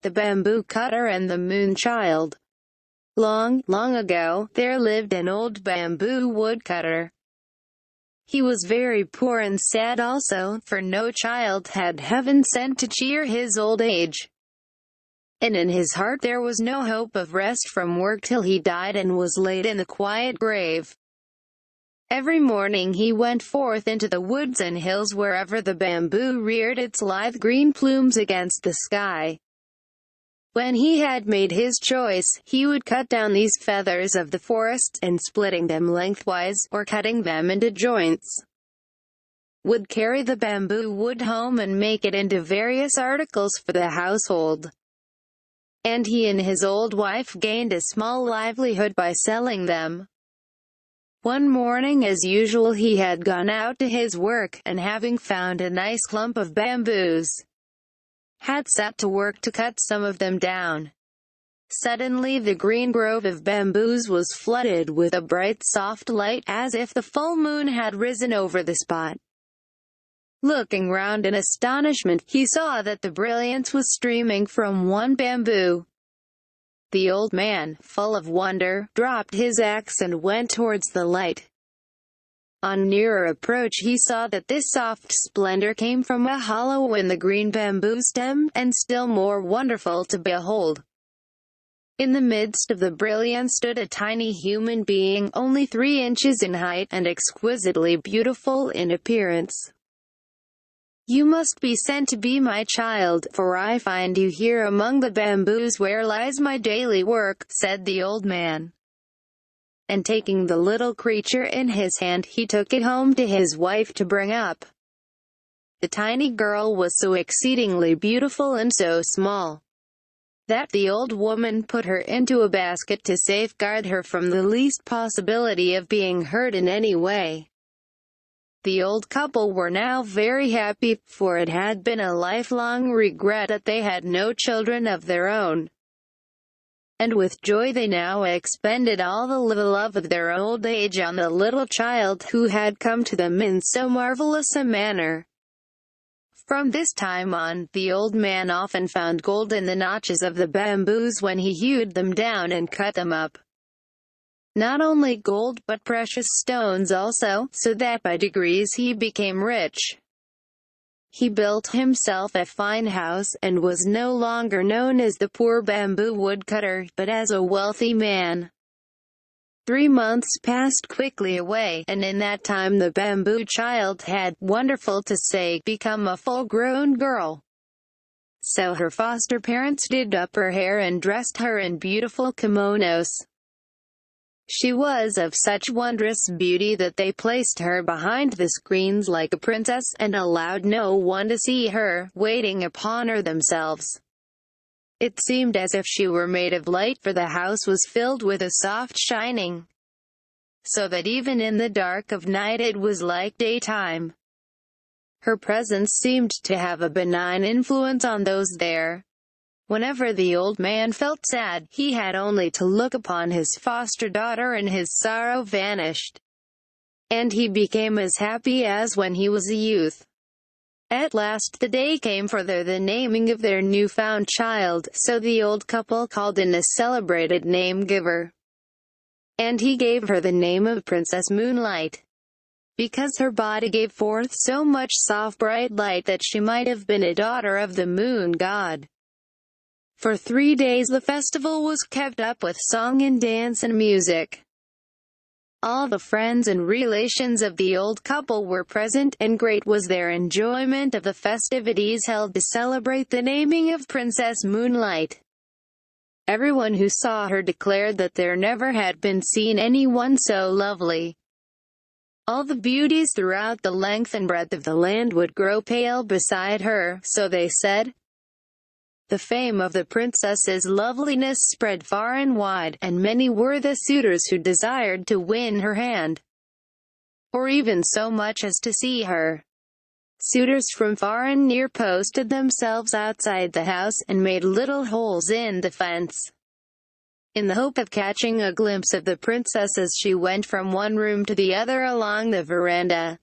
The Bamboo Cutter and the Moon Child. Long, long ago, there lived an old bamboo woodcutter. He was very poor and sad also, for no child had heaven sent to cheer his old age. And in his heart there was no hope of rest from work till he died and was laid in the quiet grave. Every morning he went forth into the woods and hills wherever the bamboo reared its lithe green plumes against the sky. When he had made his choice, he would cut down these feathers of the forest, and splitting them lengthwise, or cutting them into joints, would carry the bamboo wood home and make it into various articles for the household. And he and his old wife gained a small livelihood by selling them. One morning as usual he had gone out to his work, and having found a nice clump of bamboos, had set to work to cut some of them down. Suddenly the green grove of bamboos was flooded with a bright soft light, as if the full moon had risen over the spot. Looking round in astonishment, he saw that the brilliance was streaming from one bamboo. The old man, full of wonder, dropped his axe and went towards the light. On nearer approach he saw that this soft splendor came from a hollow in the green bamboo stem, and still more wonderful to behold, in the midst of the brilliance stood a tiny human being, only 3 inches in height, and exquisitely beautiful in appearance. "You must be sent to be my child, for I find you here among the bamboos where lies my daily work," said the old man. And taking the little creature in his hand, he took it home to his wife to bring up. The tiny girl was so exceedingly beautiful and so small, that the old woman put her into a basket to safeguard her from the least possibility of being hurt in any way. The old couple were now very happy, for it had been a lifelong regret that they had no children of their own. And with joy they now expended all the love of their old age on the little child who had come to them in so marvelous a manner. From this time on, the old man often found gold in the notches of the bamboos when he hewed them down and cut them up. Not only gold, but precious stones also, so that by degrees he became rich. He built himself a fine house, and was no longer known as the poor bamboo woodcutter, but as a wealthy man. 3 months passed quickly away, and in that time the bamboo child had, wonderful to say, become a full-grown girl. So her foster parents did up her hair and dressed her in beautiful kimonos. She was of such wondrous beauty that they placed her behind the screens like a princess, and allowed no one to see her, waiting upon her themselves. It seemed as if she were made of light, for the house was filled with a soft shining, so that even in the dark of night it was like daytime. Her presence seemed to have a benign influence on those there. Whenever the old man felt sad, he had only to look upon his foster daughter and his sorrow vanished, and he became as happy as when he was a youth. At last the day came for the naming of their new-found child, so the old couple called in a celebrated name-giver, and he gave her the name of Princess Moonlight, because her body gave forth so much soft bright light that she might have been a daughter of the moon god. For 3 days the festival was kept up with song and dance and music. All the friends and relations of the old couple were present, and great was their enjoyment of the festivities held to celebrate the naming of Princess Moonlight. Everyone who saw her declared that there never had been seen anyone so lovely. All the beauties throughout the length and breadth of the land would grow pale beside her, so they said. The fame of the princess's loveliness spread far and wide, and many were the suitors who desired to win her hand, or even so much as to see her. Suitors from far and near posted themselves outside the house, and made little holes in the fence, in the hope of catching a glimpse of the princess as she went from one room to the other along the veranda.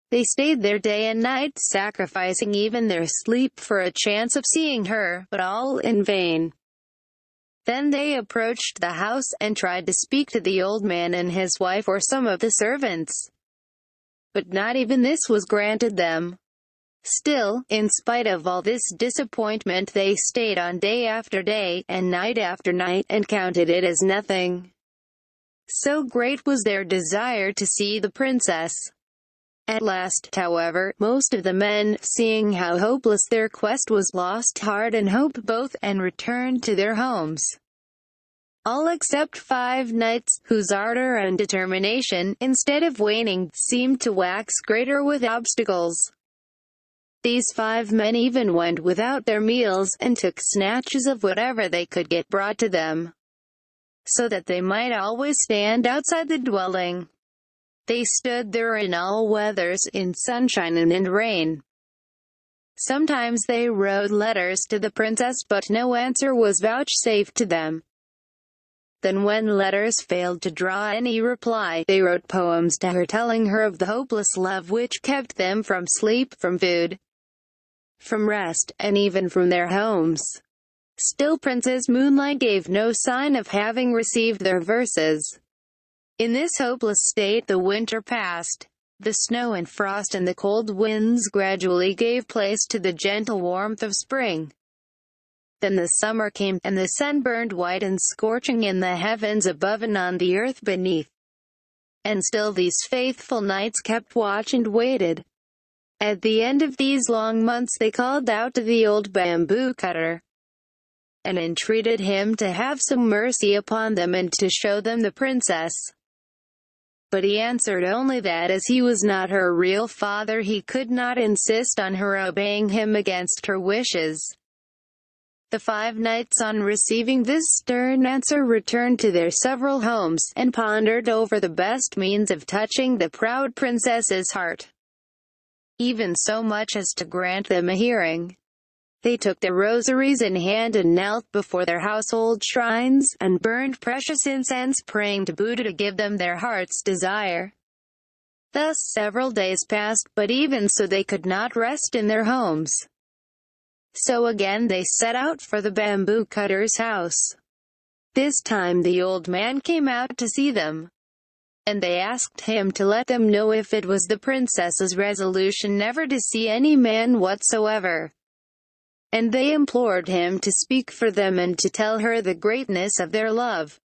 They stayed there day and night, sacrificing even their sleep for a chance of seeing her, but all in vain. Then they approached the house, and tried to speak to the old man and his wife or some of the servants. But not even this was granted them. Still, in spite of all this disappointment, they stayed on day after day, and night after night, and counted it as nothing. So great was their desire to see the princess. At last, however, most of the men, seeing how hopeless their quest was, lost heart and hope both, and returned to their homes. All except 5 knights, whose ardor and determination, instead of waning, seemed to wax greater with obstacles. These 5 men even went without their meals, and took snatches of whatever they could get brought to them, so that they might always stand outside the dwelling. They stood there in all weathers, in sunshine and in rain. Sometimes they wrote letters to the princess, but no answer was vouchsafed to them. Then when letters failed to draw any reply, they wrote poems to her, telling her of the hopeless love which kept them from sleep, from food, from rest, and even from their homes. Still Princess Moonlight gave no sign of having received their verses. In this hopeless state the winter passed. The snow and frost and the cold winds gradually gave place to the gentle warmth of spring. Then the summer came, and the sun burned white and scorching in the heavens above and on the earth beneath. And still these faithful knights kept watch and waited. At the end of these long months they called out to the old bamboo cutter, and entreated him to have some mercy upon them and to show them the princess. But he answered only that as he was not her real father, he could not insist on her obeying him against her wishes. The 5 knights, on receiving this stern answer, returned to their several homes, and pondered over the best means of touching the proud princess's heart, even so much as to grant them a hearing. They took their rosaries in hand and knelt before their household shrines, and burned precious incense, praying to Buddha to give them their heart's desire. Thus several days passed, but even so they could not rest in their homes. So again they set out for the bamboo cutter's house. This time the old man came out to see them, and they asked him to let them know if it was the princess's resolution never to see any man whatsoever. And they implored him to speak for them and to tell her the greatness of their love,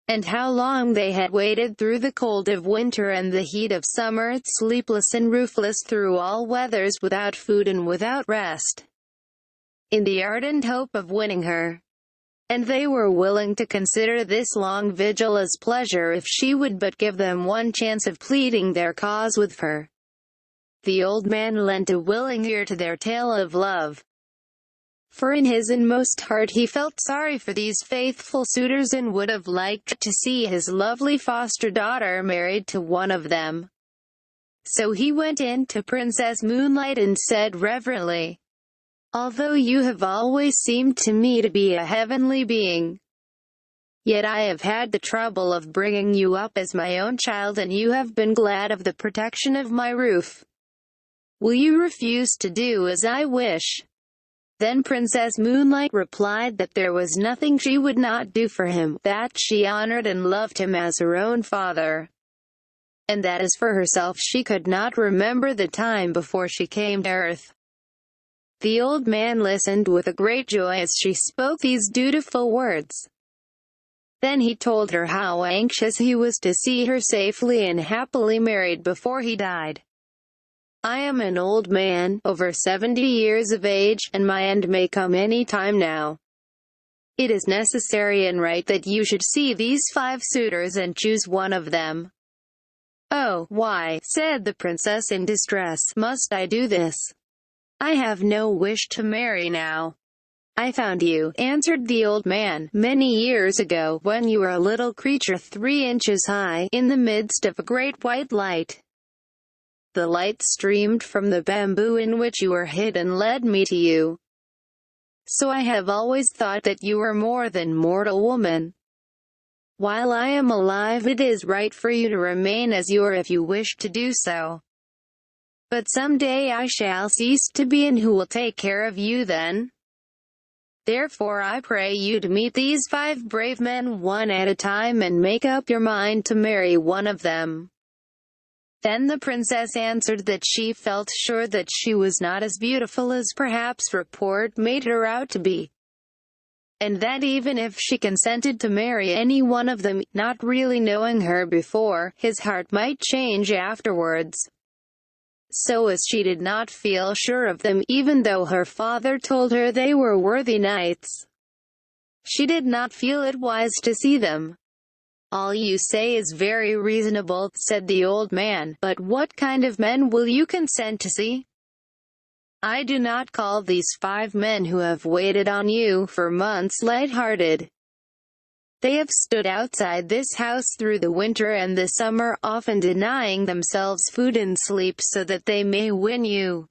and how long they had waited through the cold of winter and the heat of summer, sleepless and roofless through all weathers, without food and without rest, in the ardent hope of winning her. And they were willing to consider this long vigil as pleasure if she would but give them one chance of pleading their cause with her. The old man lent a willing ear to their tale of love, for in his inmost heart he felt sorry for these faithful suitors, and would have liked to see his lovely foster daughter married to one of them. So he went in to Princess Moonlight and said reverently, "Although you have always seemed to me to be a heavenly being, yet I have had the trouble of bringing you up as my own child, and you have been glad of the protection of my roof. Will you refuse to do as I wish?" Then Princess Moonlight replied that there was nothing she would not do for him, that she honored and loved him as her own father, and that as for herself she could not remember the time before she came to earth. The old man listened with a great joy as she spoke these dutiful words. Then he told her how anxious he was to see her safely and happily married before he died. "I am an old man, over 70 years of age, and my end may come any time now. It is necessary and right that you should see these 5 suitors and choose one of them." "Oh, why," said the princess in distress, "must I do this? I have no wish to marry now." "I found you," answered the old man, "many years ago, when you were a little creature 3 inches high, in the midst of a great white light. The light streamed from the bamboo in which you were hid and led me to you. So I have always thought that you were more than mortal woman. While I am alive, it is right for you to remain as you are if you wish to do so. But someday I shall cease to be, and who will take care of you then? Therefore I pray you to meet these 5 brave men one at a time and make up your mind to marry one of them." Then the princess answered that she felt sure that she was not as beautiful as perhaps report made her out to be, and that even if she consented to marry any one of them, not really knowing her before, his heart might change afterwards. So as she did not feel sure of them, even though her father told her they were worthy knights, she did not feel it wise to see them. "All you say is very reasonable," said the old man, "but what kind of men will you consent to see? I do not call these 5 men who have waited on you for months light-hearted. They have stood outside this house through the winter and the summer, often denying themselves food and sleep so that they may win you.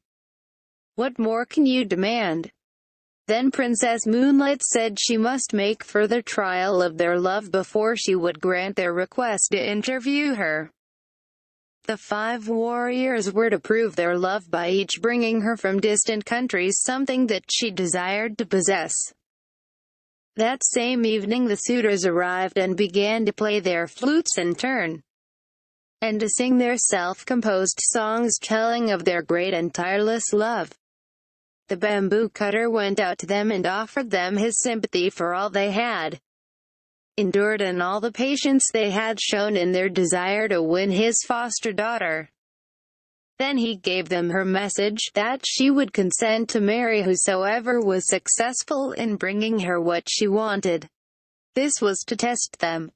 What more can you demand?" Then Princess Moonlight said she must make further trial of their love before she would grant their request to interview her. The 5 warriors were to prove their love by each bringing her from distant countries something that she desired to possess. That same evening the suitors arrived and began to play their flutes in turn, and to sing their self-composed songs telling of their great and tireless love. The bamboo cutter went out to them and offered them his sympathy for all they had endured and all the patience they had shown in their desire to win his foster daughter. Then he gave them her message, that she would consent to marry whosoever was successful in bringing her what she wanted. This was to test them.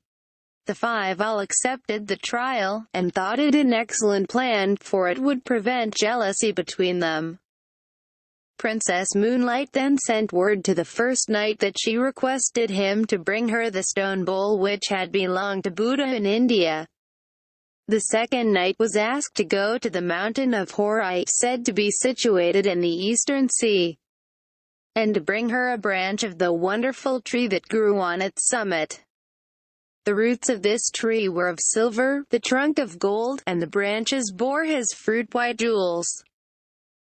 The 5 all accepted the trial, and thought it an excellent plan, for it would prevent jealousy between them. Princess Moonlight then sent word to the first knight that she requested him to bring her the stone bowl which had belonged to Buddha in India. The second knight was asked to go to the mountain of Hori, said to be situated in the Eastern Sea, and to bring her a branch of the wonderful tree that grew on its summit. The roots of this tree were of silver, the trunk of gold, and the branches bore his fruit-white jewels.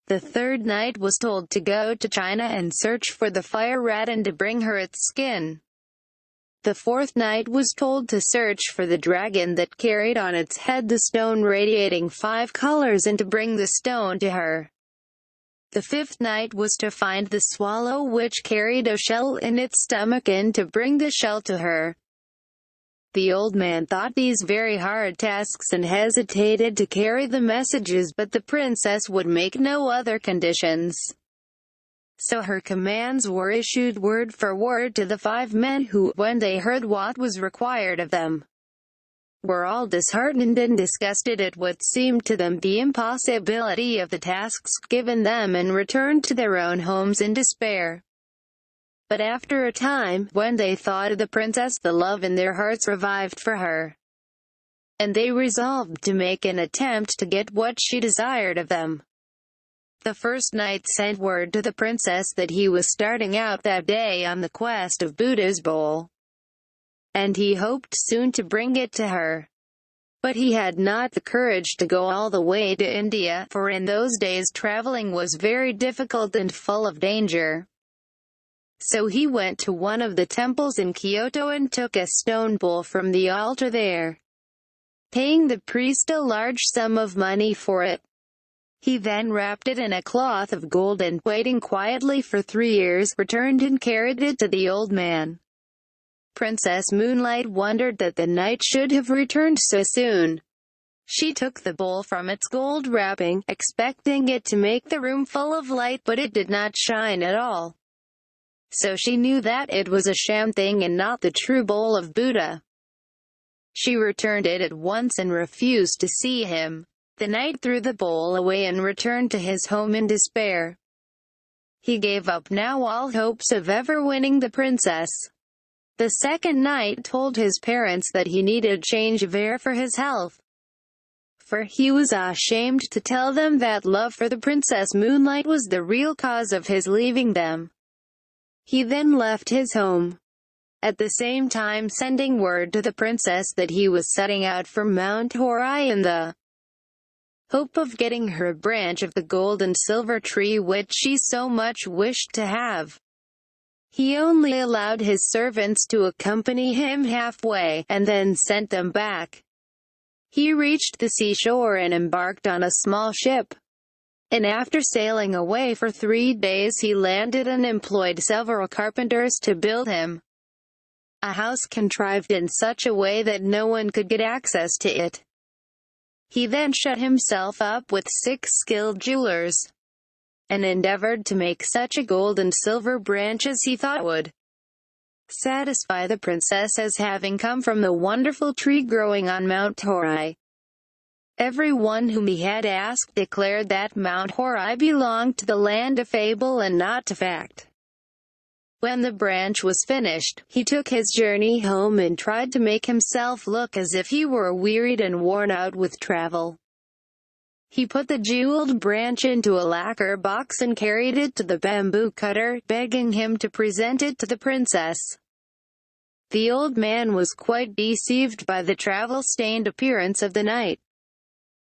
The third knight was told to go to China and search for the fire rat and to bring her its skin. The fourth knight was told to search for the dragon that carried on its head the stone radiating 5 colors and to bring the stone to her. The fifth knight was to find the swallow which carried a shell in its stomach and to bring the shell to her. The old man thought these very hard tasks and hesitated to carry the messages, but the princess would make no other conditions. So her commands were issued word for word to the 5 men who, when they heard what was required of them, were all disheartened and disgusted at what seemed to them the impossibility of the tasks given them, and returned to their own homes in despair. But after a time, when they thought of the princess, the love in their hearts revived for her, and they resolved to make an attempt to get what she desired of them. The first knight sent word to the princess that he was starting out that day on the quest of Buddha's bowl, and he hoped soon to bring it to her. But he had not the courage to go all the way to India, for in those days traveling was very difficult and full of danger. So he went to one of the temples in Kyoto and took a stone bowl from the altar there, paying the priest a large sum of money for it. He then wrapped it in a cloth of gold and, waiting quietly for 3 years, returned and carried it to the old man. Princess Moonlight wondered that the knight should have returned so soon. She took the bowl from its gold wrapping, expecting it to make the room full of light, but it did not shine at all. So she knew that it was a sham thing and not the true bowl of Buddha. She returned it at once and refused to see him. The knight threw the bowl away and returned to his home in despair. He gave up now all hopes of ever winning the princess. The second knight told his parents that he needed change of air for his health, for he was ashamed to tell them that love for the Princess Moonlight was the real cause of his leaving them. He then left his home, at the same time sending word to the princess that he was setting out for Mount Hori in the hope of getting her a branch of the gold and silver tree which she so much wished to have. He only allowed his servants to accompany him halfway, and then sent them back. He reached the seashore and embarked on a small ship. And after sailing away for 3 days he landed and employed several carpenters to build him a house contrived in such a way that no one could get access to it. He then shut himself up with 6 skilled jewelers, and endeavored to make such a gold and silver branch as he thought would satisfy the princess as having come from the wonderful tree growing on Mount Horai. Everyone whom he had asked declared that Mount Horai belonged to the land of fable and not to fact. When the branch was finished, he took his journey home and tried to make himself look as if he were wearied and worn out with travel. He put the jeweled branch into a lacquer box and carried it to the bamboo cutter, begging him to present it to the princess. The old man was quite deceived by the travel-stained appearance of the knight,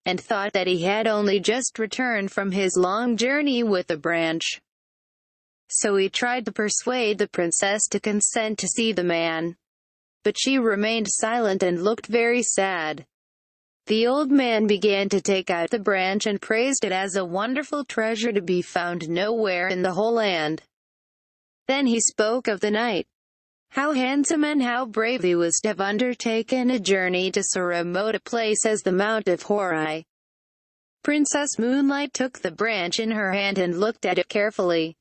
and thought that he had only just returned from his long journey with the branch. So he tried to persuade the princess to consent to see the man, but she remained silent and looked very sad. The old man began to take out the branch and praised it as a wonderful treasure to be found nowhere in the whole land. Then he spoke of the knight. How handsome and how brave he was to have undertaken a journey to so remote a place as the Mount of Horai. Princess Moonlight took the branch in her hand and looked at it carefully.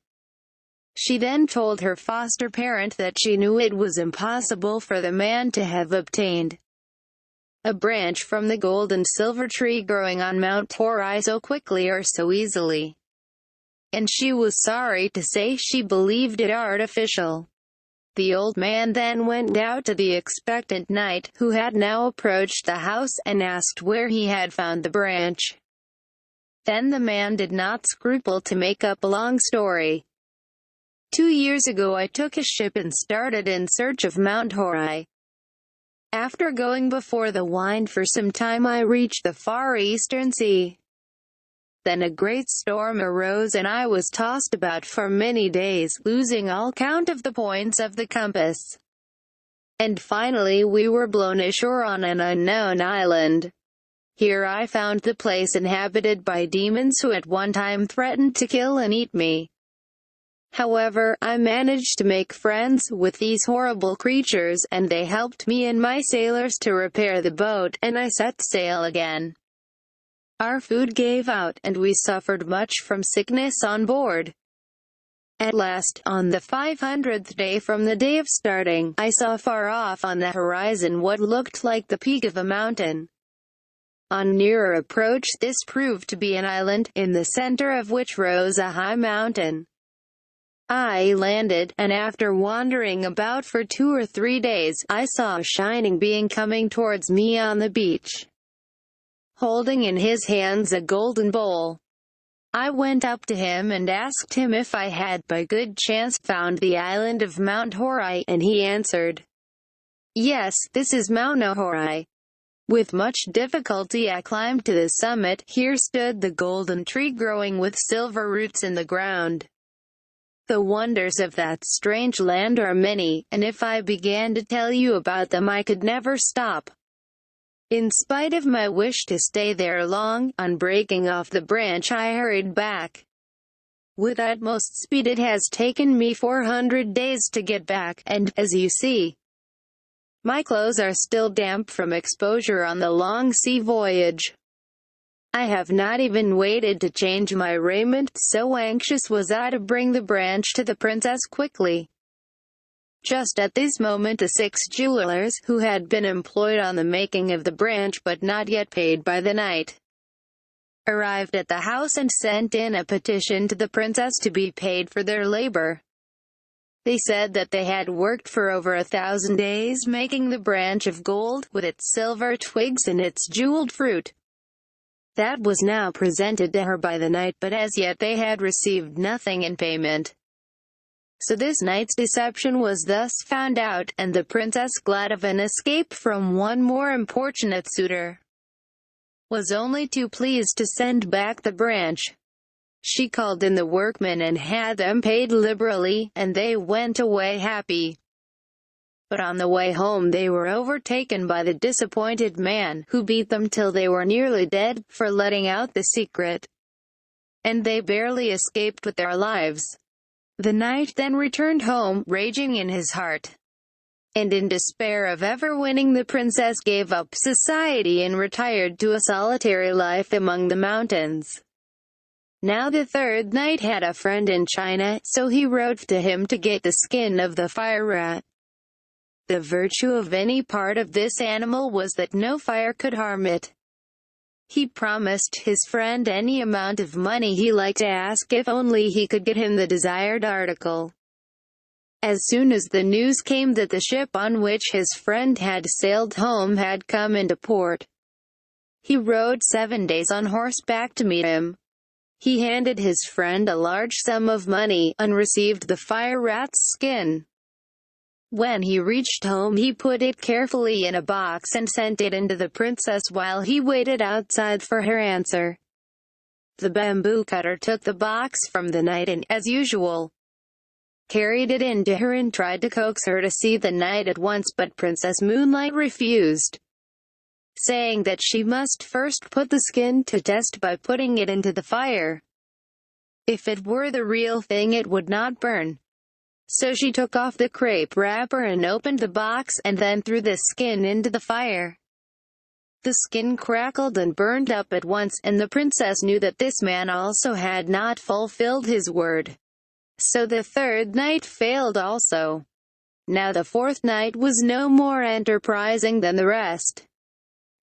She then told her foster parent that she knew it was impossible for the man to have obtained a branch from the gold and silver tree growing on Mount Horai so quickly or so easily. And she was sorry to say she believed it artificial. The old man then went out to the expectant knight, who had now approached the house, and asked where he had found the branch. Then the man did not scruple to make up a long story. 2 years ago I took a ship and started in search of Mount Horai. After going before the wind for some time I reached the far eastern sea. Then a great storm arose and I was tossed about for many days, losing all count of the points of the compass. And finally we were blown ashore on an unknown island. Here I found the place inhabited by demons who at one time threatened to kill and eat me. However, I managed to make friends with these horrible creatures, and they helped me and my sailors to repair the boat, and I set sail again. Our food gave out, and we suffered much from sickness on board. At last, on the 500th day from the day of starting, I saw far off on the horizon what looked like the peak of a mountain. On nearer approach, this proved to be an island, in the center of which rose a high mountain. I landed, and after wandering about for 2 or 3 days, I saw a shining being coming towards me on the beach, holding in his hands a golden bowl. I went up to him and asked him if I had by good chance found the island of Mount Horai, and he answered, "Yes, this is Mount Horai." With much difficulty I climbed to the summit. Here stood the golden tree growing with silver roots in the ground. The wonders of that strange land are many, and if I began to tell you about them I could never stop. In spite of my wish to stay there long, on breaking off the branch I hurried back. With utmost speed it has taken me 400 days to get back, and, as you see, my clothes are still damp from exposure on the long sea voyage. I have not even waited to change my raiment, so anxious was I to bring the branch to the princess quickly. Just at this moment the 6 jewelers, who had been employed on the making of the branch but not yet paid by the knight, arrived at the house and sent in a petition to the princess to be paid for their labor. They said that they had worked for over 1,000 days making the branch of gold, with its silver twigs and its jeweled fruit. That was now presented to her by the knight, but as yet they had received nothing in payment. So this knight's deception was thus found out, and the princess, glad of an escape from one more importunate suitor, was only too pleased to send back the branch. She called in the workmen and had them paid liberally, and they went away happy. But on the way home they were overtaken by the disappointed man, who beat them till they were nearly dead, for letting out the secret. And they barely escaped with their lives. The knight then returned home, raging in his heart. And in despair of ever winning the princess, gave up society and retired to a solitary life among the mountains. Now the third knight had a friend in China, so he wrote to him to get the skin of the fire rat. The virtue of any part of this animal was that no fire could harm it. He promised his friend any amount of money he liked to ask if only he could get him the desired article. As soon as the news came that the ship on which his friend had sailed home had come into port, he rode 7 days on horseback to meet him. He handed his friend a large sum of money, and received the fire rat's skin. When he reached home he put it carefully in a box and sent it in to the princess while he waited outside for her answer. The bamboo cutter took the box from the knight and, as usual, carried it in to her and tried to coax her to see the knight at once, but Princess Moonlight refused, saying that she must first put the skin to test by putting it into the fire. If it were the real thing it would not burn. So she took off the crepe wrapper and opened the box, and then threw the skin into the fire. The skin crackled and burned up at once, and the princess knew that this man also had not fulfilled his word. So the third knight failed also. Now the fourth knight was no more enterprising than the rest.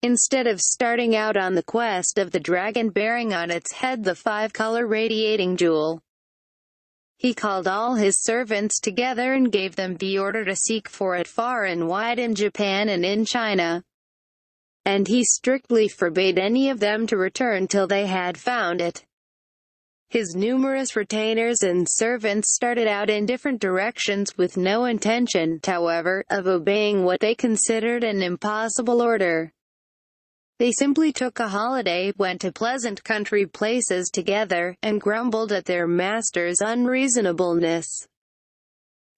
Instead of starting out on the quest of the dragon bearing on its head the 5-color radiating jewel, he called all his servants together and gave them the order to seek for it far and wide in Japan and in China. And he strictly forbade any of them to return till they had found it. His numerous retainers and servants started out in different directions with no intention, however, of obeying what they considered an impossible order. They simply took a holiday, went to pleasant country places together, and grumbled at their master's unreasonableness.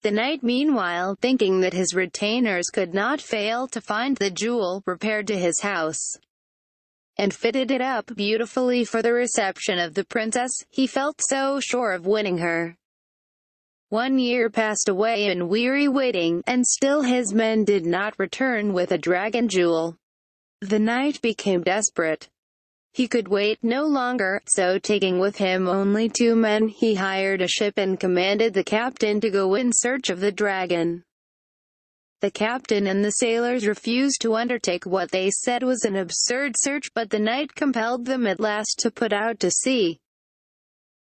The knight meanwhile, thinking that his retainers could not fail to find the jewel, repaired to his house and fitted it up beautifully for the reception of the princess. He felt so sure of winning her. 1 year passed away in weary waiting, and still his men did not return with a dragon jewel. The knight became desperate. He could wait no longer, so taking with him only 2 men, he hired a ship and commanded the captain to go in search of the dragon. The captain and the sailors refused to undertake what they said was an absurd search, but the knight compelled them at last to put out to sea.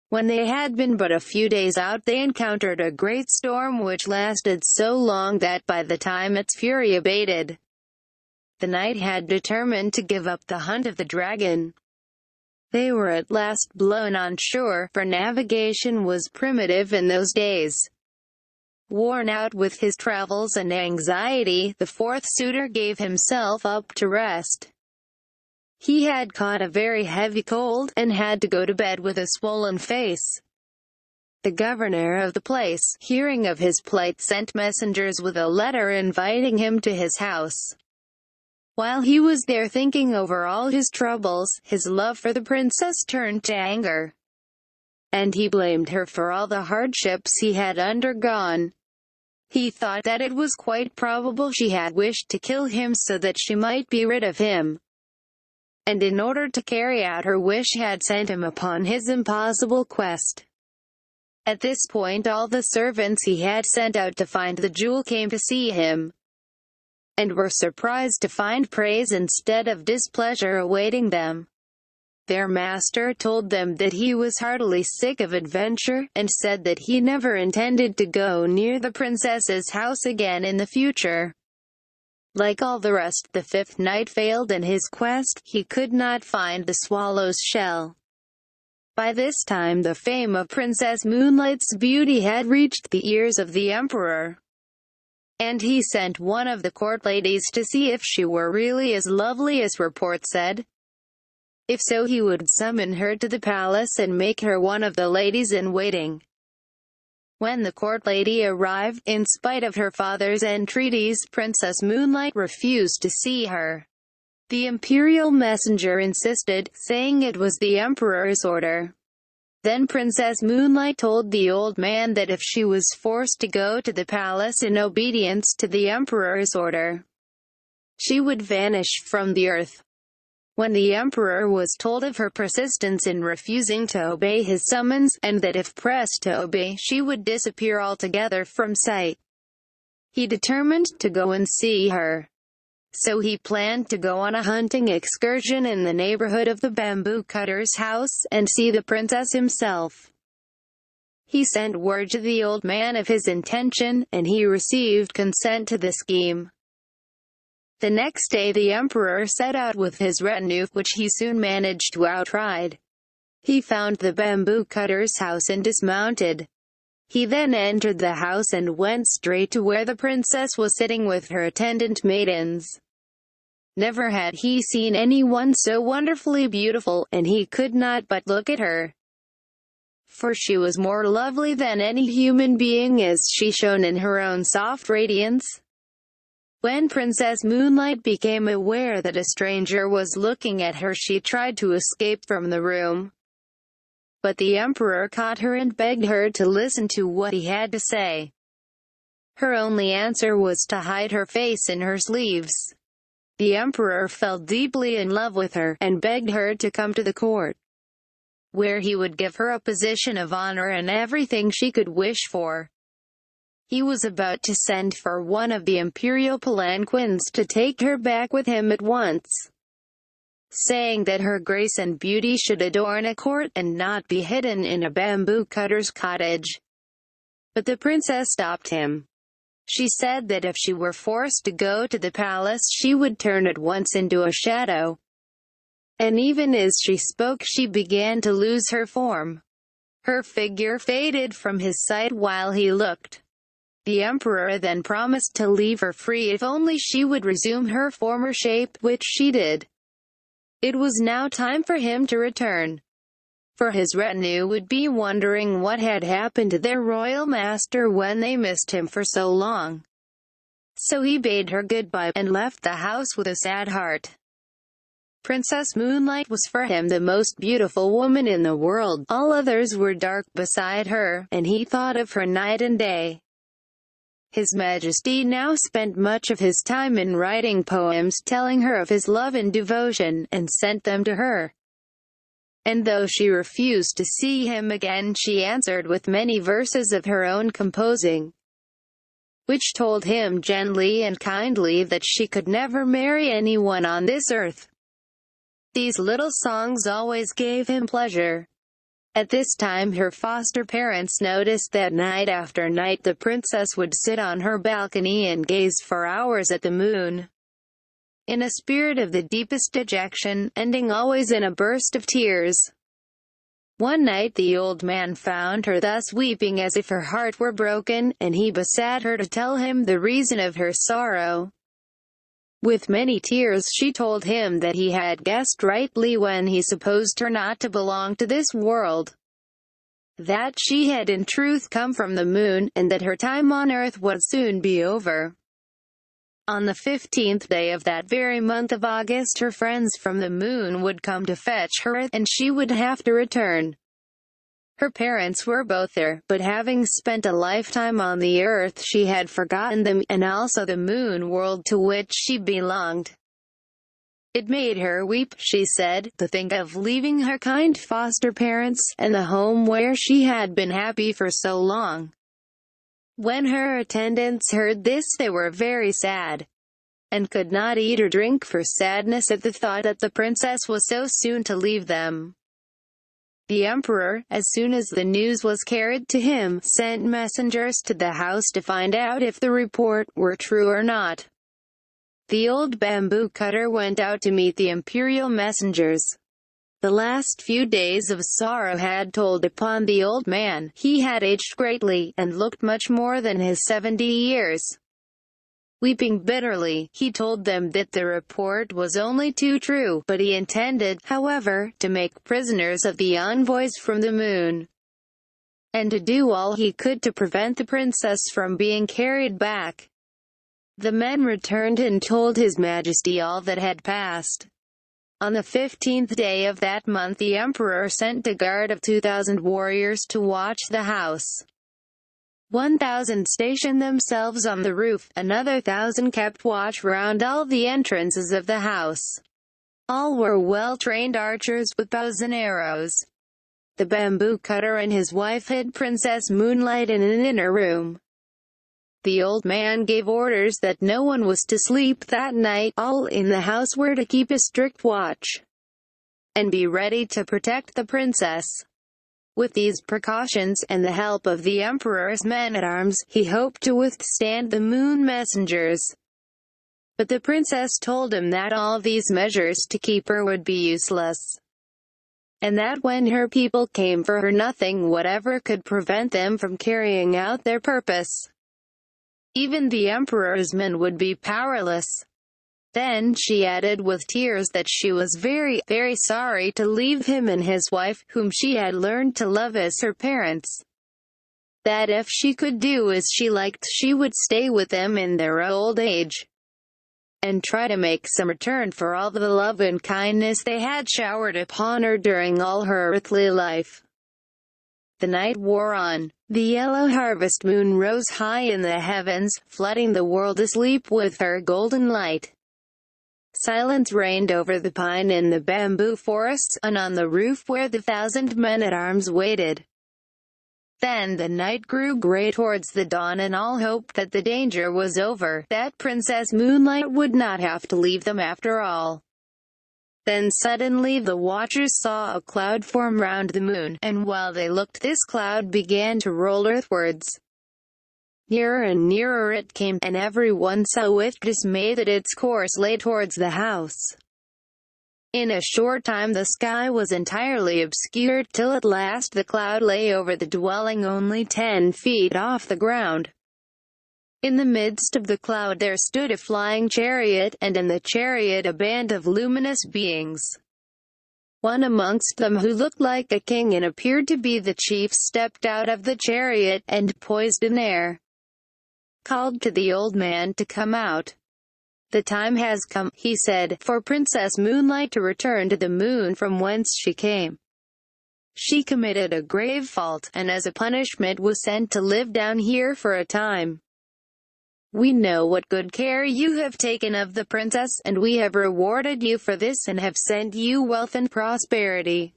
When they had been but a few days out, they encountered a great storm which lasted so long that by the time its fury abated, the knight had determined to give up the hunt of the dragon. They were at last blown on shore, for navigation was primitive in those days. Worn out with his travels and anxiety, the fourth suitor gave himself up to rest. He had caught a very heavy cold, and had to go to bed with a swollen face. The governor of the place, hearing of his plight, sent messengers with a letter inviting him to his house. While he was there thinking over all his troubles, his love for the princess turned to anger, and he blamed her for all the hardships he had undergone. He thought that it was quite probable she had wished to kill him so that she might be rid of him, and in order to carry out her wish had sent him upon his impossible quest. At this point all the servants he had sent out to find the jewel came to see him, and were surprised to find praise instead of displeasure awaiting them. Their master told them that he was heartily sick of adventure, and said that he never intended to go near the princess's house again in the future. Like all the rest, the fifth knight failed in his quest. He could not find the swallow's shell. By this time the fame of Princess Moonlight's beauty had reached the ears of the emperor, and he sent one of the court ladies to see if she were really as lovely as report said. If so, he would summon her to the palace and make her one of the ladies in waiting. When the court lady arrived, in spite of her father's entreaties, Princess Moonlight refused to see her. The imperial messenger insisted, saying it was the emperor's order. Then Princess Moonlight told the old man that if she was forced to go to the palace in obedience to the emperor's order, she would vanish from the earth. When the emperor was told of her persistence in refusing to obey his summons, and that if pressed to obey, she would disappear altogether from sight, he determined to go and see her. So he planned to go on a hunting excursion in the neighborhood of the bamboo cutter's house, and see the princess himself. He sent word to the old man of his intention, and he received consent to the scheme. The next day the emperor set out with his retinue, which he soon managed to outride. He found the bamboo cutter's house and dismounted. He then entered the house and went straight to where the princess was sitting with her attendant maidens. Never had he seen anyone so wonderfully beautiful, and he could not but look at her, for she was more lovely than any human being as she shone in her own soft radiance. When Princess Moonlight became aware that a stranger was looking at her, she tried to escape from the room. But the emperor caught her and begged her to listen to what he had to say. Her only answer was to hide her face in her sleeves. The emperor fell deeply in love with her, and begged her to come to the court, where he would give her a position of honor and everything she could wish for. He was about to send for one of the imperial palanquins to take her back with him at once, saying that her grace and beauty should adorn a court and not be hidden in a bamboo cutter's cottage. But the princess stopped him. She said that if she were forced to go to the palace, she would turn at once into a shadow. And even as she spoke, she began to lose her form. Her figure faded from his sight while he looked. The emperor then promised to leave her free if only she would resume her former shape, which she did. It was now time for him to return, for his retinue would be wondering what had happened to their royal master when they missed him for so long. So he bade her goodbye, and left the house with a sad heart. Princess Moonlight was for him the most beautiful woman in the world. All others were dark beside her, and he thought of her night and day. His Majesty now spent much of his time in writing poems telling her of his love and devotion, and sent them to her. And though she refused to see him again, she answered with many verses of her own composing, which told him gently and kindly that she could never marry anyone on this earth. These little songs always gave him pleasure. At this time her foster parents noticed that night after night the princess would sit on her balcony and gaze for hours at the moon, in a spirit of the deepest dejection, ending always in a burst of tears. One night the old man found her thus weeping as if her heart were broken, and he besought her to tell him the reason of her sorrow. With many tears she told him that he had guessed rightly when he supposed her not to belong to this world, that she had in truth come from the moon, and that her time on earth would soon be over. On the 15th day of that very month of August, her friends from the moon would come to fetch her, and she would have to return. Her parents were both there, but having spent a lifetime on the earth she had forgotten them, and also the moon world to which she belonged. It made her weep, she said, to think of leaving her kind foster parents, and the home where she had been happy for so long. When her attendants heard this they were very sad, and could not eat or drink for sadness at the thought that the princess was so soon to leave them. The emperor, as soon as the news was carried to him, sent messengers to the house to find out if the report were true or not. The old bamboo cutter went out to meet the imperial messengers. The last few days of sorrow had told upon the old man. He had aged greatly, and looked much more than his 70 years. Weeping bitterly, he told them that the report was only too true, but he intended, however, to make prisoners of the envoys from the moon, and to do all he could to prevent the princess from being carried back. The men returned and told His Majesty all that had passed. On the 15th day of that month the emperor sent a guard of 2,000 warriors to watch the house. 1,000 stationed themselves on the roof, another 1,000 kept watch round all the entrances of the house. All were well-trained archers with bows and arrows. The bamboo cutter and his wife hid Princess Moonlight in an inner room. The old man gave orders that no one was to sleep that night. All in the house were to keep a strict watch and be ready to protect the princess. With these precautions, and the help of the emperor's men-at-arms, he hoped to withstand the moon messengers. But the princess told him that all these measures to keep her would be useless, and that when her people came for her nothing whatever could prevent them from carrying out their purpose. Even the emperor's men would be powerless. Then she added with tears that she was very, very sorry to leave him and his wife, whom she had learned to love as her parents. That if she could do as she liked, she would stay with them in their old age, and try to make some return for all the love and kindness they had showered upon her during all her earthly life. The night wore on. The yellow harvest moon rose high in the heavens, flooding the world asleep with her golden light. Silence reigned over the pine and the bamboo forests, and on the roof where the 1,000 men-at-arms waited. Then the night grew grey towards the dawn, and all hoped that the danger was over, that Princess Moonlight would not have to leave them after all. Then suddenly the watchers saw a cloud form round the moon, and while they looked this cloud began to roll earthwards. Nearer and nearer it came, and every one saw with dismay that its course lay towards the house. In a short time the sky was entirely obscured, till at last the cloud lay over the dwelling only 10 feet off the ground. In the midst of the cloud there stood a flying chariot, and in the chariot a band of luminous beings. One amongst them, who looked like a king and appeared to be the chief, stepped out of the chariot, and, poised in air, called to the old man to come out. "The time has come," he said, "for Princess Moonlight to return to the moon from whence she came. She committed a grave fault, and as a punishment was sent to live down here for a time. We know what good care you have taken of the princess, and we have rewarded you for this and have sent you wealth and prosperity.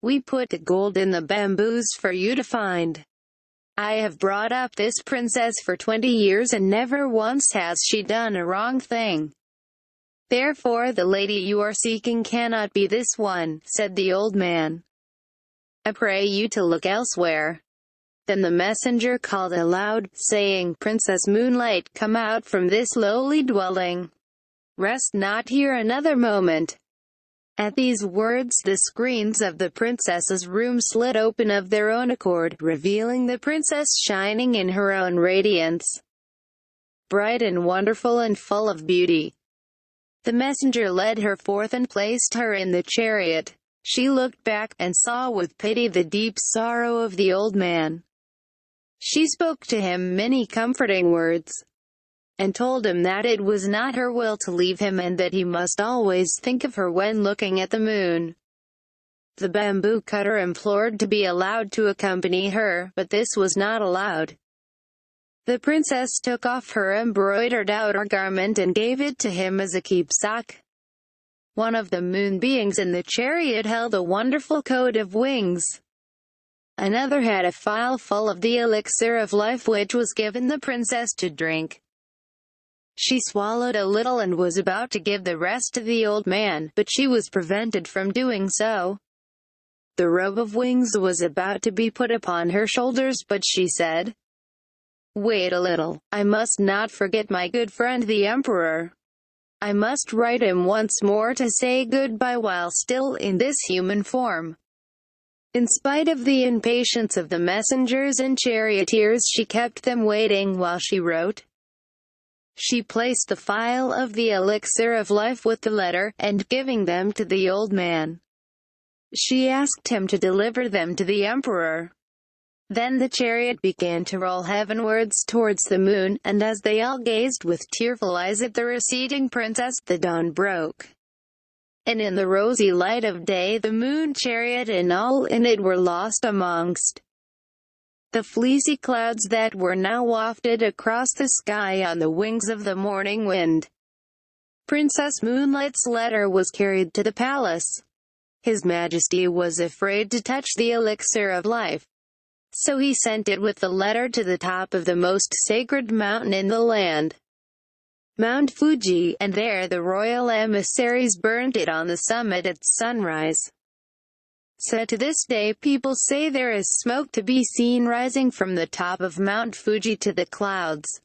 We put the gold in the bamboos for you to find. I have brought up this princess for 20 years, and never once has she done a wrong thing. Therefore the lady you are seeking cannot be this one," said the old man. "I pray you to look elsewhere." Then the messenger called aloud, saying, "Princess Moonlight, come out from this lowly dwelling. Rest not here another moment." At these words the screens of the princess's room slid open of their own accord, revealing the princess shining in her own radiance, bright and wonderful and full of beauty. The messenger led her forth and placed her in the chariot. She looked back, and saw with pity the deep sorrow of the old man. She spoke to him many comforting words, and told him that it was not her will to leave him, and that he must always think of her when looking at the moon. The bamboo cutter implored to be allowed to accompany her, but this was not allowed. The princess took off her embroidered outer garment and gave it to him as a keepsake. One of the moon beings in the chariot held a wonderful coat of wings. Another had a phial full of the elixir of life, which was given the princess to drink. She swallowed a little and was about to give the rest to the old man, but she was prevented from doing so. The robe of wings was about to be put upon her shoulders, but she said, "Wait a little. I must not forget my good friend the emperor. I must write him once more to say goodbye while still in this human form." In spite of the impatience of the messengers and charioteers, she kept them waiting while she wrote. She placed the phial of the elixir of life with the letter, and giving them to the old man, she asked him to deliver them to the emperor. Then the chariot began to roll heavenwards towards the moon, and as they all gazed with tearful eyes at the receding princess, the dawn broke. And in the rosy light of day the moon chariot and all in it were lost amongst the fleecy clouds that were now wafted across the sky on the wings of the morning wind. Princess Moonlight's letter was carried to the palace. His Majesty was afraid to touch the elixir of life, so he sent it with the letter to the top of the most sacred mountain in the land, Mount Fuji, and there the royal emissaries burnt it on the summit at sunrise. So to this day people say there is smoke to be seen rising from the top of Mount Fuji to the clouds.